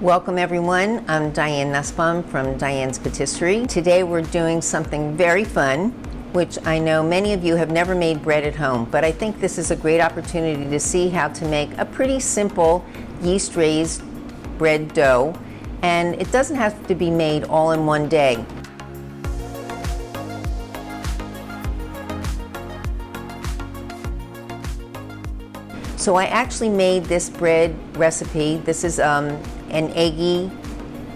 Welcome everyone, I'm Diane Nussbaum from Diane's Patisserie. Today we're doing something very fun, which I know many of you have never made bread at home, but I think this is a great opportunity to see how to make a pretty simple yeast-raised bread dough, and it doesn't have to be made all in one day. So I actually made this bread recipe. This is an eggy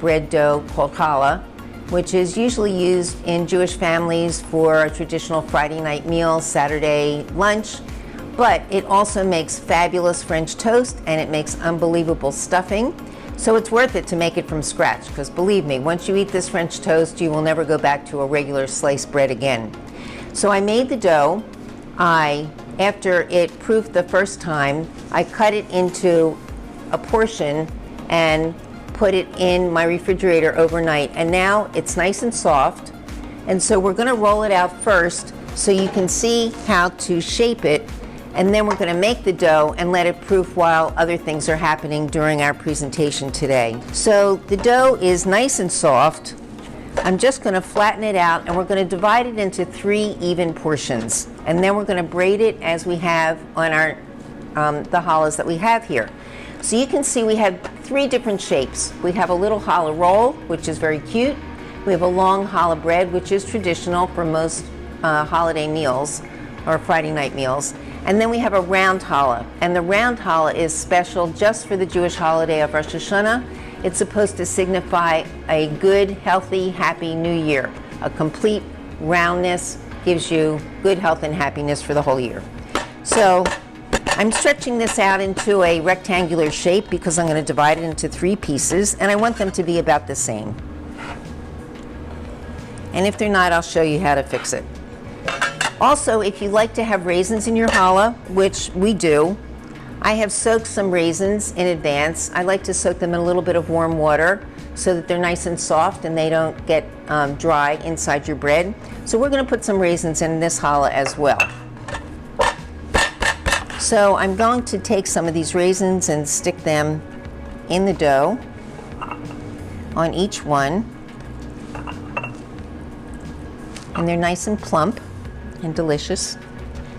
bread dough called challah, which is usually used in Jewish families for a traditional Friday night meal, Saturday lunch, but it also makes fabulous French toast and it makes unbelievable stuffing. So it's worth it to make it from scratch, because believe me, once you eat this French toast, you will never go back to a regular sliced bread again. So I made the dough. After it proofed the first time, I cut it into a portion and put it in my refrigerator overnight, and now it's nice and soft. And so we're going to roll it out first so you can see how to shape it, and then we're going to make the dough and let it proof while other things are happening during our presentation today. So the dough is nice and soft. I'm just going to flatten it out, and we're going to divide it into 3 even portions, and then we're going to braid it as we have on our the challahs that we have here. So you can see we have 3 different shapes. We have a little challah roll, which is very cute. We have a long challah bread, which is traditional for most holiday meals or Friday night meals. And then we have a round challah, and the round challah is special just for the Jewish holiday of Rosh Hashanah. It's supposed to signify a good, healthy, happy new year. A complete roundness gives you good health and happiness for the whole year. So I'm stretching this out into a rectangular shape because I'm going to divide it into 3 pieces, and I want them to be about the same. And if they're not, I'll show you how to fix it. Also, if you like to have raisins in your challah, which we do, I have soaked some raisins in advance. I like to soak them in a little bit of warm water so that they're nice and soft and they don't get dry inside your bread. So we're going to put some raisins in this challah as well. So I'm going to take some of these raisins and stick them in the dough on each one. And they're nice and plump and delicious.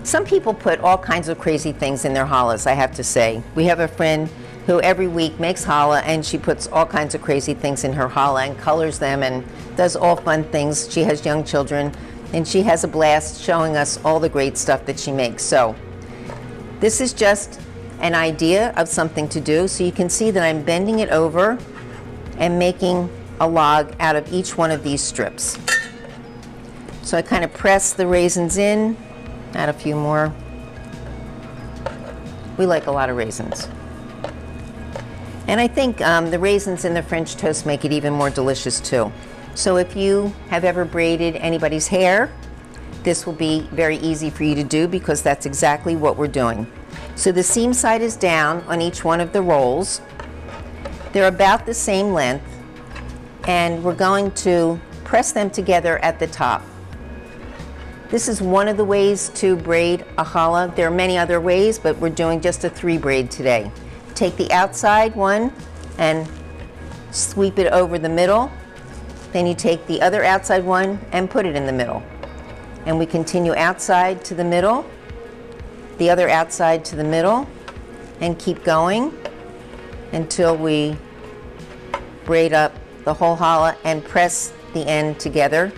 Some people put all kinds of crazy things in their challahs, I have to say. We have a friend who every week makes challah, and she puts all kinds of crazy things in her challah and colors them and does all fun things. She has young children, and she has a blast showing us all the great stuff that she makes. So this is just an idea of something to do. So you can see that I'm bending it over and making a log out of each one of these strips. So I kind of press the raisins in. Add a few more. We like a lot of raisins. And I think the raisins in the French toast make it even more delicious too. So if you have ever braided anybody's hair, this will be very easy for you to do because that's exactly what we're doing. So the seam side is down on each one of the rolls. They're about the same length, and we're going to press them together at the top. This is one of the ways to braid a challah. There are many other ways, but we're doing just a 3 braid today. Take the outside one and sweep it over the middle. Then you take the other outside one and put it in the middle. And we continue outside to the middle, the other outside to the middle, and keep going until we braid up the whole challah and press the end together.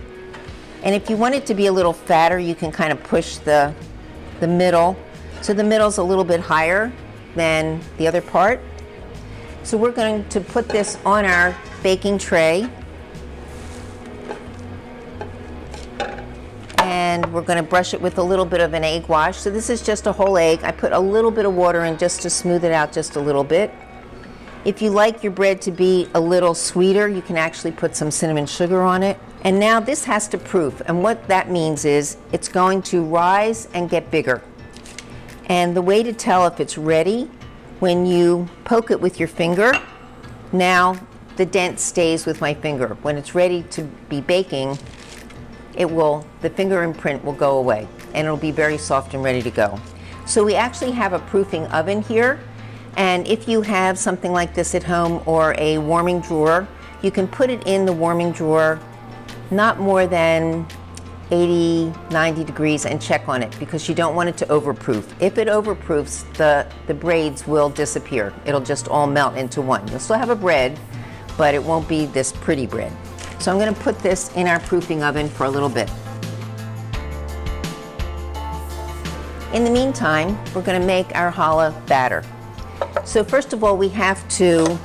And if you want it to be a little fatter, you can kind of push the middle. So the middle's a little bit higher than the other part. So we're going to put this on our baking tray. And we're going to brush it with a little bit of an egg wash. So this is just a whole egg. I put a little bit of water in just to smooth it out just a little bit. If you like your bread to be a little sweeter, you can actually put some cinnamon sugar on it. And now this has to proof, and what that means is it's going to rise and get bigger. And the way to tell if it's ready, when you poke it with your finger, now the dent stays with my finger. When it's ready to be baking, the finger imprint will go away, and it'll be very soft and ready to go. So we actually have a proofing oven here. And if you have something like this at home or a warming drawer, you can put it in the warming drawer not more than 80, 90 degrees and check on it because you don't want it to overproof. If it overproofs, the braids will disappear. It'll just all melt into one. You'll still have a bread, but it won't be this pretty bread. So I'm going to put this in our proofing oven for a little bit. In the meantime, we're going to make our challah batter. So first of all, we have to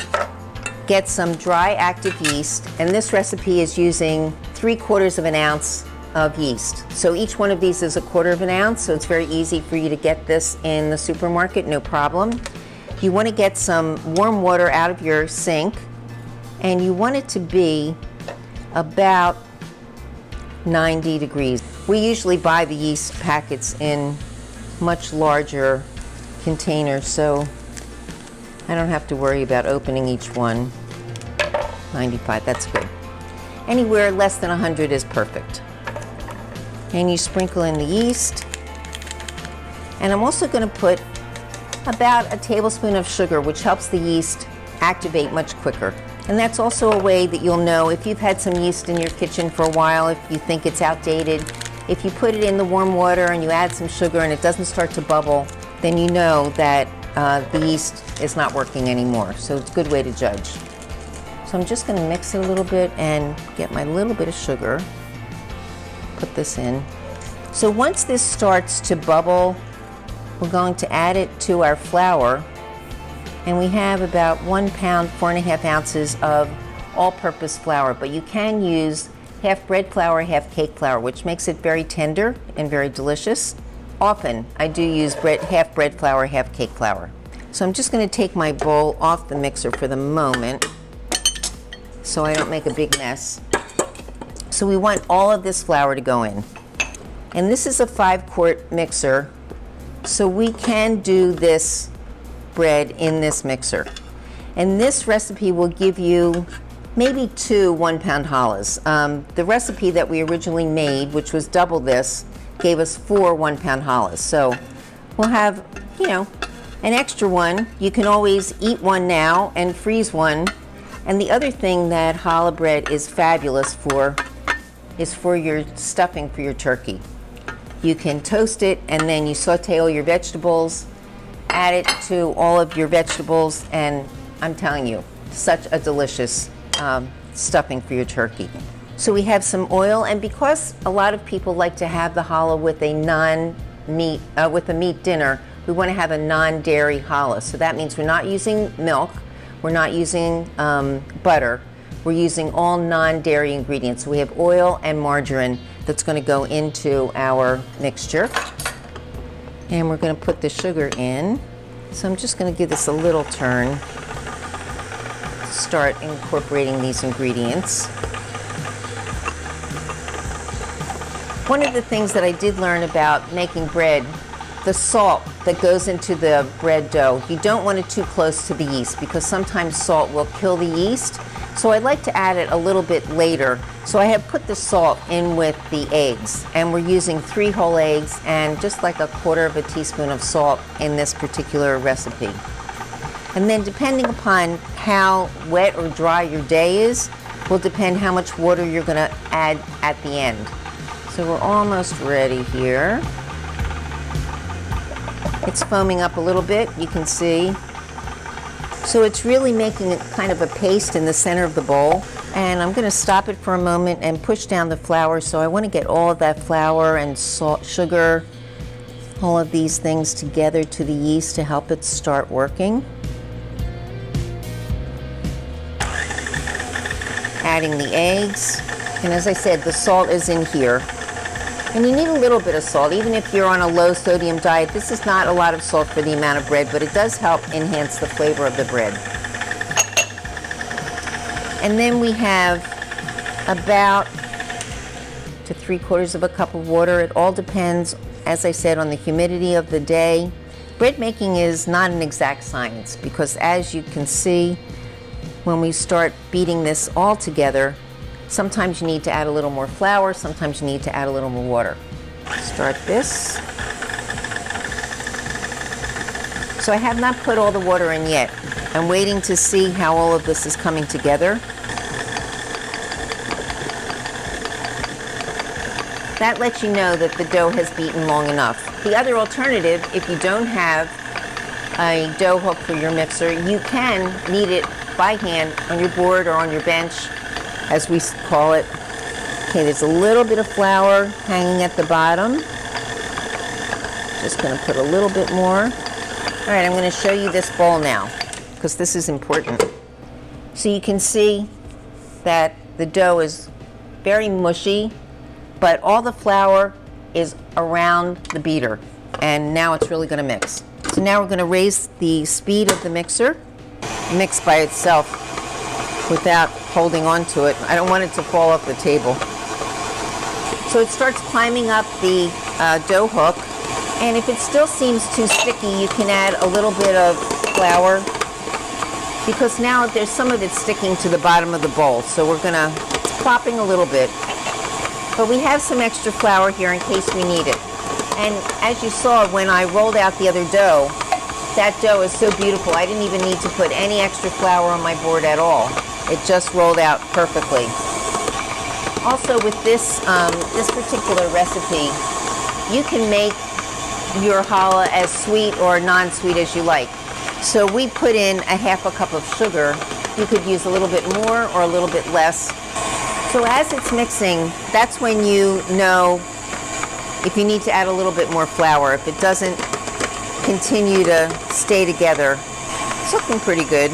get some dry active yeast, and this recipe is using 3/4 of an ounce of yeast. So each one of these is 1/4 of an ounce, so it's very easy for you to get this in the supermarket, no problem. You want to get some warm water out of your sink, and you want it to be about 90 degrees. We usually buy the yeast packets in much larger containers, so I don't have to worry about opening each one. 95, that's good. Anywhere less than 100 is perfect. And you sprinkle in the yeast. And I'm also going to put about a tablespoon of sugar, which helps the yeast activate much quicker. And that's also a way that you'll know if you've had some yeast in your kitchen for a while, if you think it's outdated. If you put it in the warm water and you add some sugar and it doesn't start to bubble, then you know that the yeast is not working anymore. So it's a good way to judge. So I'm just going to mix it a little bit and get my little bit of sugar. Put this in. So once this starts to bubble, we're going to add it to our flour. And we have about 1 pound, 4.5 ounces of all-purpose flour, but you can use half bread flour, half cake flour, which makes it very tender and very delicious. Often I do use half bread flour, half cake flour. So I'm just going to take my bowl off the mixer for the moment so I don't make a big mess. So we want all of this flour to go in. And this is a 5-quart mixer, so we can do this bread in this mixer. And this recipe will give you maybe 2 1-pound challahs. The recipe that we originally made, which was double this, gave us 4 1-pound challahs. So we'll have, you know, an extra one. You can always eat one now and freeze one. And the other thing that challah bread is fabulous for is for your stuffing for your turkey. You can toast it and then you saute all your vegetables, add it to all of your vegetables, and I'm telling you, such a delicious stuffing for your turkey. So we have some oil, and because a lot of people like to have the challah with a meat dinner, we want to have a non-dairy challah. So that means we're not using milk, we're not using butter, we're using all non-dairy ingredients. So we have oil and margarine that's going to go into our mixture. And we're going to put the sugar in. So I'm just going to give this a little turn. Start incorporating these ingredients. One of the things that I did learn about making bread, the salt that goes into the bread dough, you don't want it too close to the yeast because sometimes salt will kill the yeast. So I like to add it a little bit later. So I have put the salt in with the eggs, and we're using 3 whole eggs and just like 1/4 of a teaspoon of salt in this particular recipe. And then depending upon how wet or dry your day is, will depend how much water you're going to add at the end. So we're almost ready here. It's foaming up a little bit, you can see. So it's really making it kind of a paste in the center of the bowl. And I'm going to stop it for a moment and push down the flour. So I want to get all of that flour and salt, sugar, all of these things together to the yeast to help it start working. Adding the eggs. And as I said, the salt is in here. And you need a little bit of salt, even if you're on a low sodium diet. This is not a lot of salt for the amount of bread, but it does help enhance the flavor of the bread. And then we have about 3/4 of a cup of water. It all depends, as I said, on the humidity of the day. Bread making is not an exact science because, as you can see, when we start beating this all together, sometimes you need to add a little more flour, sometimes you need to add a little more water. Start this. So So I have not put all the water in yet. I'm waiting to see how all of this is coming together. That lets you know that the dough has beaten long enough. The other alternative, if you don't have a dough hook for your mixer, you can knead it by hand on your board or on your bench, as we call it. Okay, there's a little bit of flour hanging at the bottom. Just going to put a little bit more. All right, I'm going to show you this bowl now, because this is important. So you can see that the dough is very mushy, but all the flour is around the beater, and now it's really going to mix. So now we're going to raise the speed of the mixer, mix by itself without holding on to it. I don't want it to fall off the table. So it starts climbing up the dough hook, and if it still seems too sticky, you can add a little bit of flour, because now there's some of it sticking to the bottom of the bowl. So we're going to, it's plopping a little bit. But we have some extra flour here in case we need it. And as you saw when I rolled out the other dough, that dough is so beautiful. I didn't even need to put any extra flour on my board at all. It just rolled out perfectly. Also with this, this particular recipe, you can make your challah as sweet or non-sweet as you like. So we put in a half a cup of sugar. You could use a little bit more or a little bit less. So as it's mixing, that's when you know if you need to add a little bit more flour, if it doesn't continue to stay together. It's looking pretty good.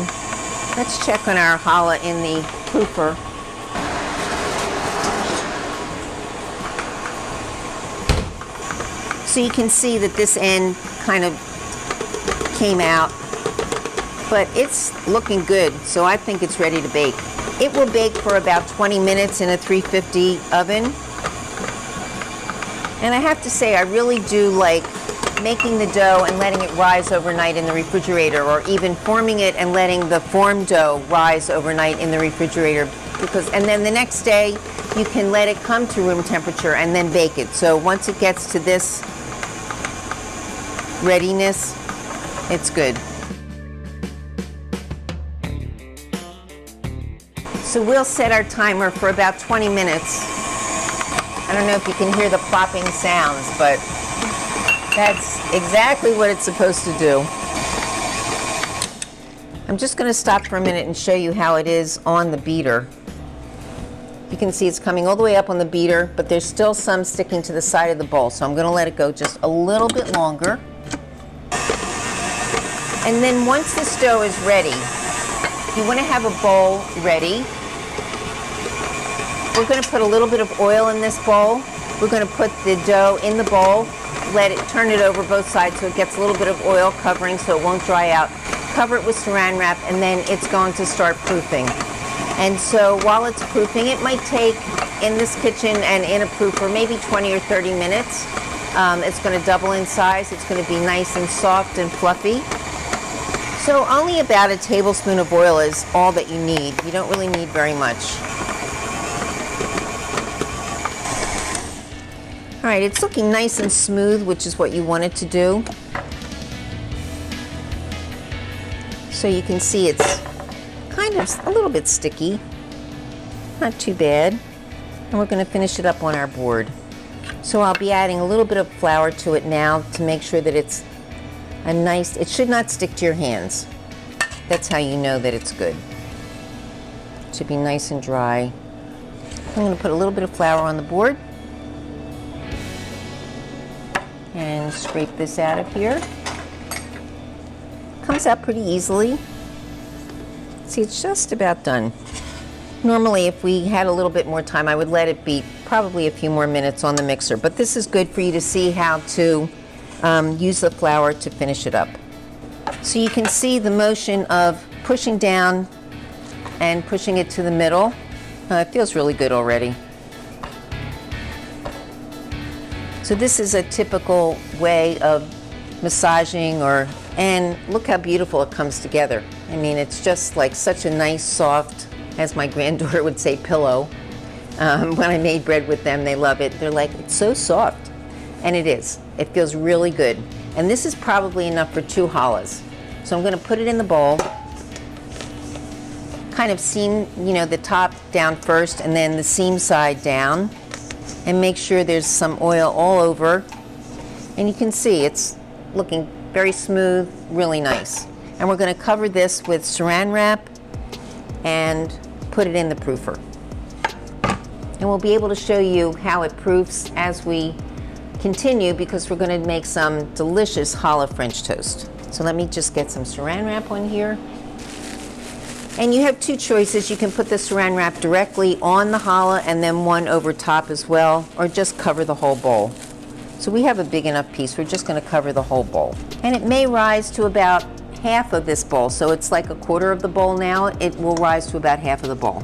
Let's check on our challah in the proofer. So you can see that this end kind of came out, but it's looking good, so I think it's ready to bake. It will bake for about 20 minutes in a 350 oven. And I have to say, I really do like making the dough and letting it rise overnight in the refrigerator, or even forming it and letting the formed dough rise overnight in the refrigerator, and then the next day you can let it come to room temperature and then bake it. So once it gets to this readiness, it's good. So we'll set our timer for about 20 minutes. I don't know if you can hear the plopping sounds, but that's exactly what it's supposed to do. I'm just going to stop for a minute and show you how it is on the beater. You can see it's coming all the way up on the beater, but there's still some sticking to the side of the bowl. So I'm going to let it go just a little bit longer. And then once this dough is ready, you want to have a bowl ready. We're going to put a little bit of oil in this bowl. We're going to put the dough in the bowl, turn it over both sides so it gets a little bit of oil covering so it won't dry out. Cover it with saran wrap, and then it's going to start proofing. And so while it's proofing, it might take, in this kitchen and in a proofer, maybe 20 or 30 minutes. It's going to double in size. It's going to be nice and soft and fluffy. So only about a tablespoon of oil is all that you need. You don't really need very much. All right, it's looking nice and smooth, which is what you want it to do. So you can see it's kind of a little bit sticky, not too bad. And we're going to finish it up on our board. So I'll be adding a little bit of flour to it now to make sure that it's a nice, it should not stick to your hands. That's how you know that it's good. It should be nice and dry. I'm going to put a little bit of flour on the board and scrape this out of here. Comes out pretty easily. See, it's just about done. Normally, if we had a little bit more time, I would let it beat probably a few more minutes on the mixer, but this is good for you to see how to use the flour to finish it up. So you can see the motion of pushing down and pushing it to the middle. It feels really good already. So this is a typical way of massaging, and look how beautiful it comes together. I mean, it's just like such a nice, soft, as my granddaughter would say, pillow. When I made bread with them, they love it. They're like, it's so soft. And it is. It feels really good. And this is probably enough for 2 challahs. So I'm going to put it in the bowl, kind of seam, the top down first and then the seam side down, and make sure there's some oil all over. And you can see it's looking very smooth, really nice. And we're going to cover this with saran wrap and put it in the proofer. And we'll be able to show you how it proofs as we continue, because we're going to make some delicious challah French toast. So let me just get some saran wrap on here. And you have 2 choices. You can put the saran wrap directly on the challah and then one over top as well, or just cover the whole bowl. So we have a big enough piece, we're just going to cover the whole bowl. And it may rise to about half of this bowl, so it's like 1/4 of the bowl now. It will rise to about half of the bowl.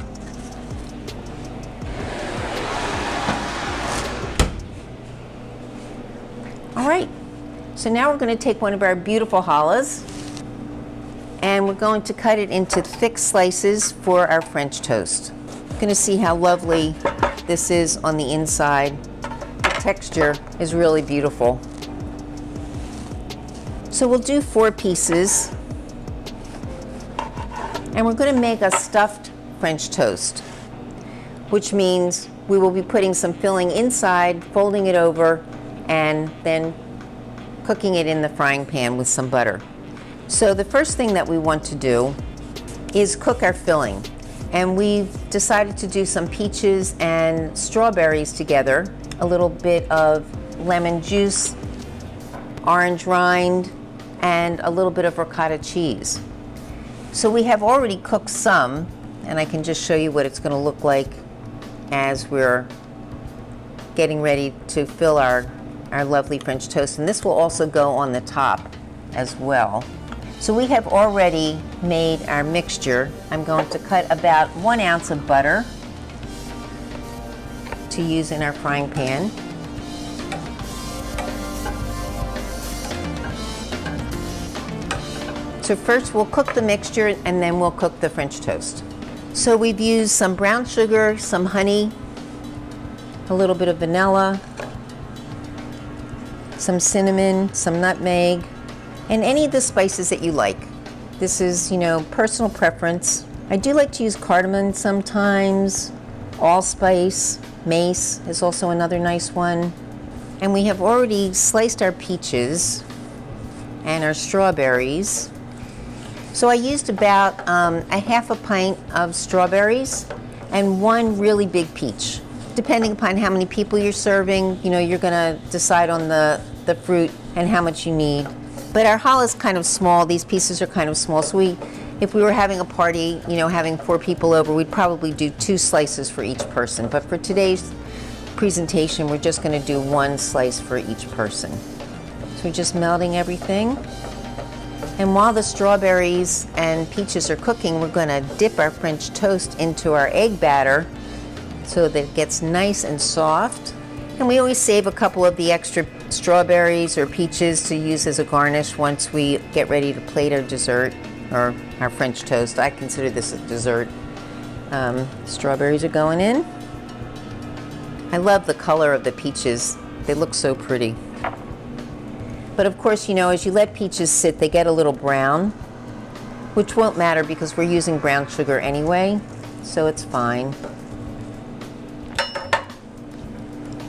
All right, so now we're going to take one of our beautiful challahs and we're going to cut it into thick slices for our French toast. You're going to see how lovely this is on the inside. Texture is really beautiful. So we'll do 4 pieces, and we're going to make a stuffed French toast, which means we will be putting some filling inside, folding it over, and then cooking it in the frying pan with some butter. So the first thing that we want to do is cook our filling, and we've decided to do some peaches and strawberries together, a little bit of lemon juice, orange rind, and a little bit of ricotta cheese. So we have already cooked some, and I can just show you what it's going to look like as we're getting ready to fill our lovely French toast. And this will also go on the top as well. So we have already made our mixture. I'm going to cut about 1 ounce of butter to use in our frying pan. So first we'll cook the mixture and then we'll cook the French toast. So we've used some brown sugar, some honey, a little bit of vanilla, some cinnamon, some nutmeg, and any of the spices that you like. This is, personal preference. I do like to use cardamom sometimes, allspice, mace is also another nice one. And we have already sliced our peaches and our strawberries. So I used about a 1/2 pint of strawberries and 1 really big peach. Depending upon how many people you're serving, you're gonna decide on the fruit and how much you need. But our challah is kind of small. These pieces are kind of small. So if we were having a party, having 4 people over, we'd probably do 2 slices for each person. But for today's presentation, we're just going to do 1 slice for each person. So we're just melting everything. And while the strawberries and peaches are cooking, we're going to dip our French toast into our egg batter so that it gets nice and soft. And we always save a couple of the extra strawberries or peaches to use as a garnish once we get ready to plate our dessert or our French toast. I consider this a dessert. Strawberries are going in. I love the color of the peaches. They look so pretty. But of course, as you let peaches sit, they get a little brown, which won't matter because we're using brown sugar anyway, so it's fine.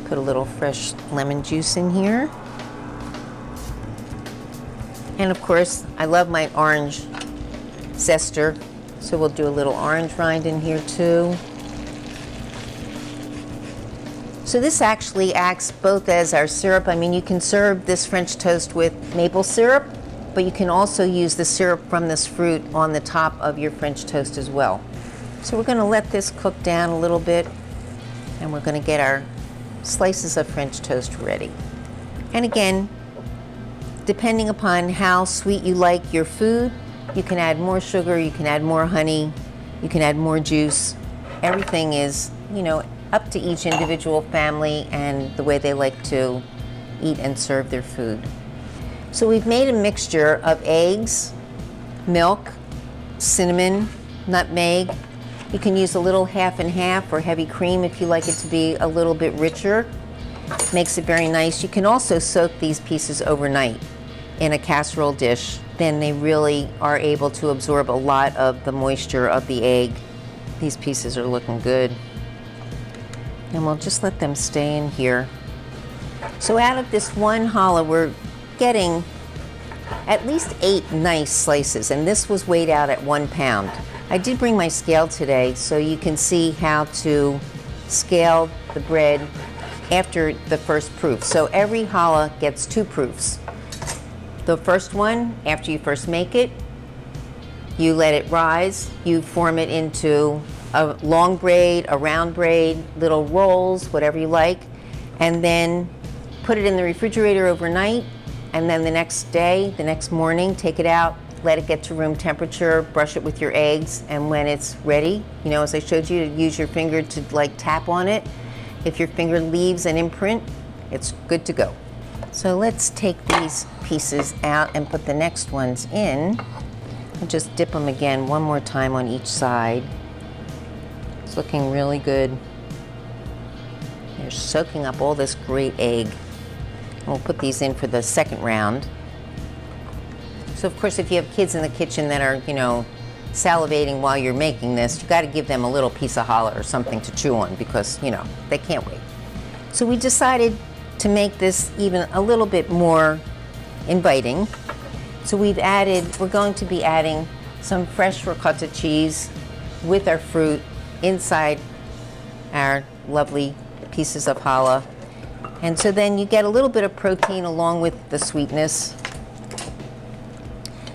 Put a little fresh lemon juice in here. And of course, I love my orange zester, so we'll do a little orange rind in here too. So this actually acts both as our syrup. I mean, you can serve this French toast with maple syrup, but you can also use the syrup from this fruit on the top of your French toast as well. So we're going to let this cook down a little bit, and we're going to get our slices of French toast ready. And again, depending upon how sweet you like your food, you can add more sugar, you can add more honey, you can add more juice. Everything is, up to each individual family and the way they like to eat and serve their food. So we've made a mixture of eggs, milk, cinnamon, nutmeg. You can use a little half and half or heavy cream if you like it to be a little bit richer. Makes it very nice. You can also soak these pieces overnight. in a casserole dish, then they really are able to absorb a lot of the moisture of the egg. These pieces are looking good. And we'll just let them stay in here. So out of this one challah, we're getting at least 8 nice slices, and this was weighed out at 1 pound. I did bring my scale today so you can see how to scale the bread after the first proof. So every challah gets 2 proofs. The first one, after you first make it, you let it rise, you form it into a long braid, a round braid, little rolls, whatever you like, and then put it in the refrigerator overnight, and then the next day, the next morning, take it out, let it get to room temperature, brush it with your eggs, and when it's ready, you know, as I showed you, use your finger to like tap on it. If your finger leaves an imprint, it's good to go. So let's take these pieces out and put the next ones in. And just dip them again one more time on each side. It's looking really good. They're soaking up all this great egg. And we'll put these in for the second round. So of course, if you have kids in the kitchen that are, you know, salivating while you're making this, you got to give them a little piece of challah or something to chew on because, you know, they can't wait. So we decided to make this even a little bit more inviting. So we're going to be adding some fresh ricotta cheese with our fruit inside our lovely pieces of challah. And so then you get a little bit of protein along with the sweetness.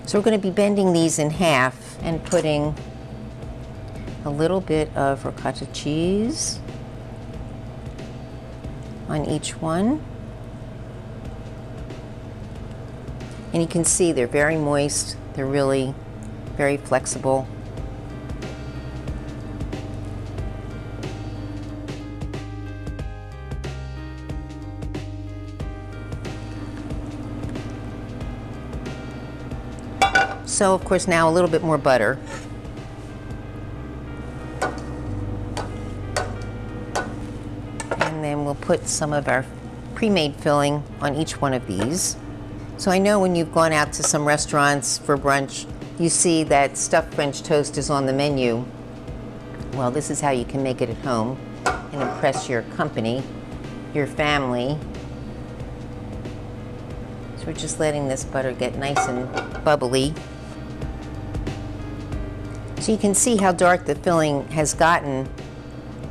So we're going to be bending these in half and putting a little bit of ricotta cheese on each one. And you can see they're very moist. They're really very flexible. So of course now a little bit more butter. And then we'll put some of our pre-made filling on each one of these. So I know when you've gone out to some restaurants for brunch, you see that stuffed French toast is on the menu. Well, this is how you can make it at home and impress your company, your family. So we're just letting this butter get nice and bubbly. So you can see how dark the filling has gotten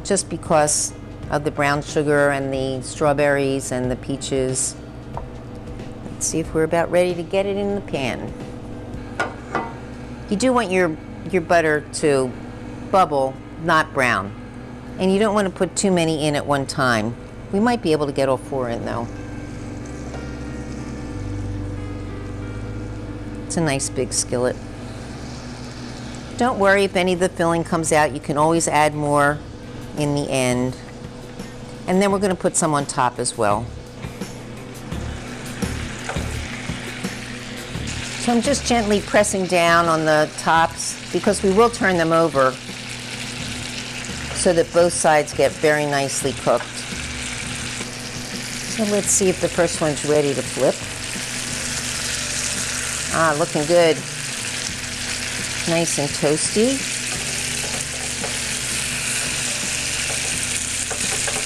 just because of the brown sugar and the strawberries and the peaches. Let's see if we're about ready to get it in the pan. You do want your butter to bubble, not brown. And you don't want to put too many in at one time. We might be able to get all 4 in though. It's a nice big skillet. Don't worry if any of the filling comes out. You can always add more in the end. And then we're going to put some on top as well. So I'm just gently pressing down on the tops because we will turn them over so that both sides get very nicely cooked. So let's see if the first one's ready to flip. Ah, looking good. Nice and toasty.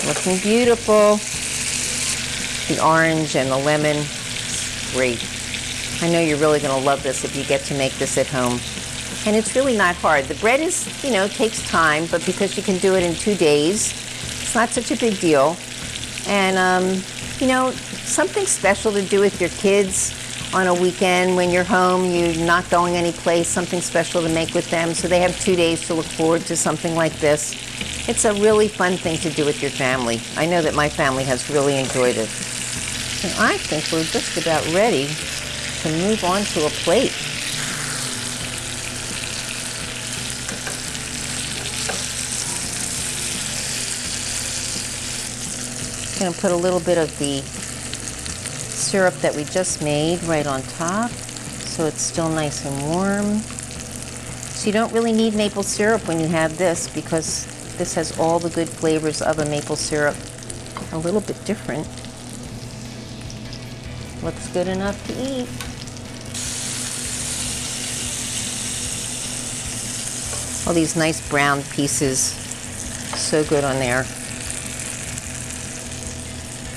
Looking beautiful. The orange and the lemon, great. I know you're really going to love this if you get to make this at home. And it's really not hard. The bread is, you know, takes time, but because you can do it in 2 days, it's not such a big deal. And, you know, something special to do with your kids on a weekend when you're home, you're not going anyplace, something special to make with them. So they have 2 days to look forward to something like this. It's a really fun thing to do with your family. I know that my family has really enjoyed it. And I think we're just about ready to move on to a plate. I'm going to put a little bit of the syrup that we just made right on top so it's still nice and warm. So you don't really need maple syrup when you have this because this has all the good flavors of a maple syrup. A little bit different. Looks good enough to eat. All these nice brown pieces, so good on there.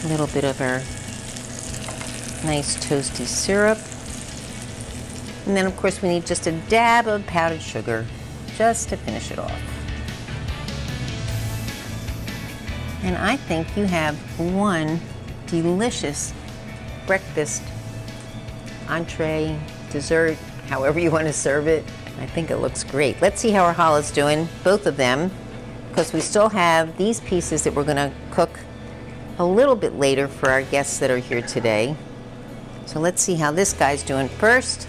A little bit of our nice toasty syrup. And then of course we need just a dab of powdered sugar just to finish it off. And I think you have one delicious breakfast, entree, dessert, however you want to serve it. I think it looks great. Let's see how our challah's doing, both of them, because we still have these pieces that we're going to cook a little bit later for our guests that are here today. So let's see how this guy's doing first.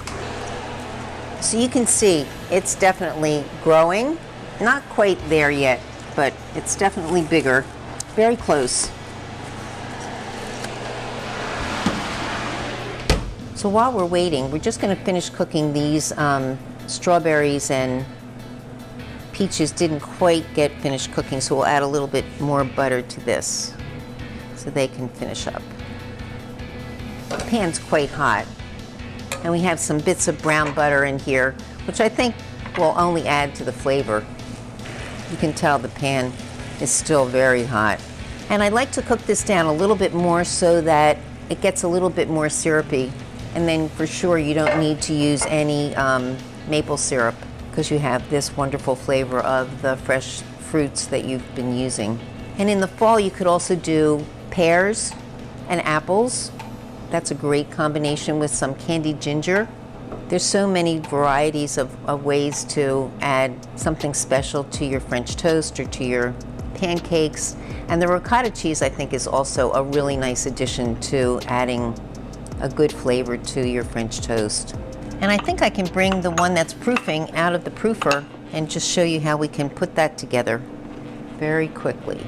So you can see it's definitely growing. Not quite there yet, but it's definitely bigger. Very close. So while we're waiting, we're just going to finish cooking these strawberries and peaches didn't quite get finished cooking, so we'll add a little bit more butter to this so they can finish up. The pan's quite hot, and we have some bits of brown butter in here, which I think will only add to the flavor. You can tell the pan is still very hot. And I like to cook this down a little bit more so that it gets a little bit more syrupy. And then for sure you don't need to use any maple syrup because you have this wonderful flavor of the fresh fruits that you've been using. And in the fall you could also do pears and apples. That's a great combination with some candied ginger. There's so many varieties of ways to add something special to your French toast or to your pancakes. And the ricotta cheese, I think, is also a really nice addition to adding a good flavor to your French toast. And I think I can bring the one that's proofing out of the proofer and just show you how we can put that together very quickly.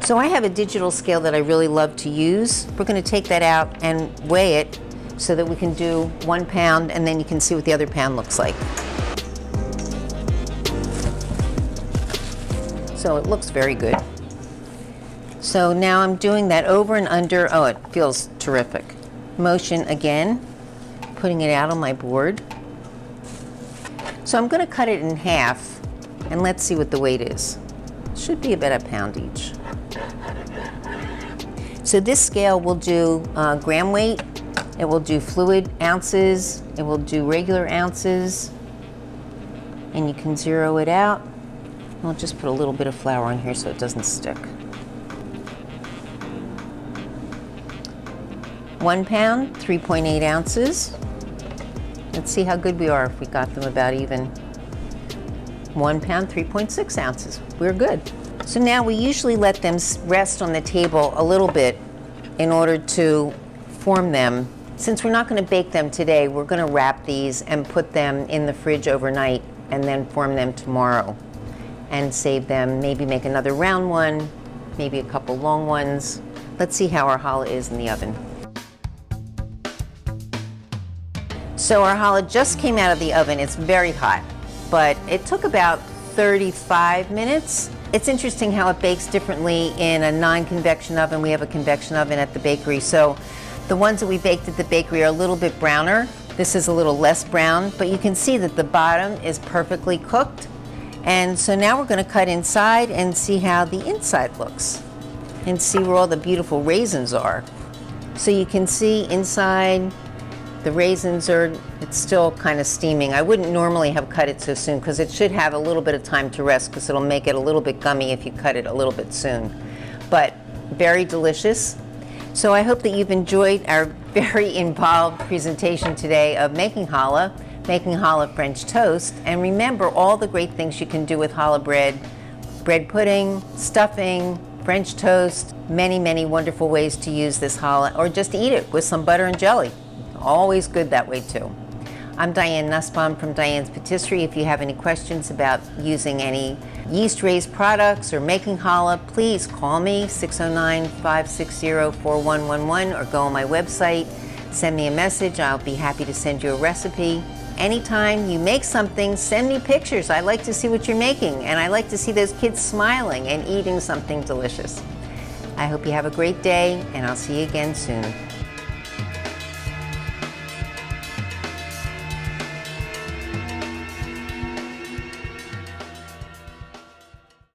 So I have a digital scale that I really love to use. We're going to take that out and weigh it so that we can do 1 pound, and then you can see what the other pound looks like. So it looks very good. So now I'm doing that over and under. Oh, it feels terrific. Motion again, putting it out on my board. So I'm going to cut it in half, and let's see what the weight is. Should be about a pound each. So this scale will do gram weight, it will do fluid ounces, it will do regular ounces, and you can zero it out. I'll just put a little bit of flour on here so it doesn't stick. 1 pound, 3.8 ounces. Let's see how good we are if we got them about even. 1 pound, 3.6 ounces. We're good. So now we usually let them rest on the table a little bit in order to form them. Since we're not going to bake them today, we're going to wrap these and put them in the fridge overnight and then form them tomorrow and save them, maybe make another round one, maybe a couple long ones. Let's see how our challah is in the oven. So our challah just came out of the oven. It's very hot, but it took about 35 minutes. It's interesting how it bakes differently in a non-convection oven. We have a convection oven at the bakery, so the ones that we baked at the bakery are a little bit browner. This is a little less brown, but you can see that the bottom is perfectly cooked. And so now we're going to cut inside and see how the inside looks and see where all the beautiful raisins are. So you can see inside the raisins it's still kind of steaming. I wouldn't normally have cut it so soon because it should have a little bit of time to rest because it'll make it a little bit gummy if you cut it a little bit soon. But very delicious. So I hope that you've enjoyed our very involved presentation today of making challah French toast. And remember all the great things you can do with challah bread. Bread pudding, stuffing, French toast, many, many wonderful ways to use this challah, or just eat it with some butter and jelly. Always good that way too. I'm Diane Nussbaum from Diane's Patisserie. If you have any questions about using any yeast-raised products or making challah, please call me 609-560-4111 or go on my website, send me a message. I'll be happy to send you a recipe. Anytime you make something, send me pictures. I like to see what you're making, and I like to see those kids smiling and eating something delicious. I hope you have a great day, and I'll see you again soon.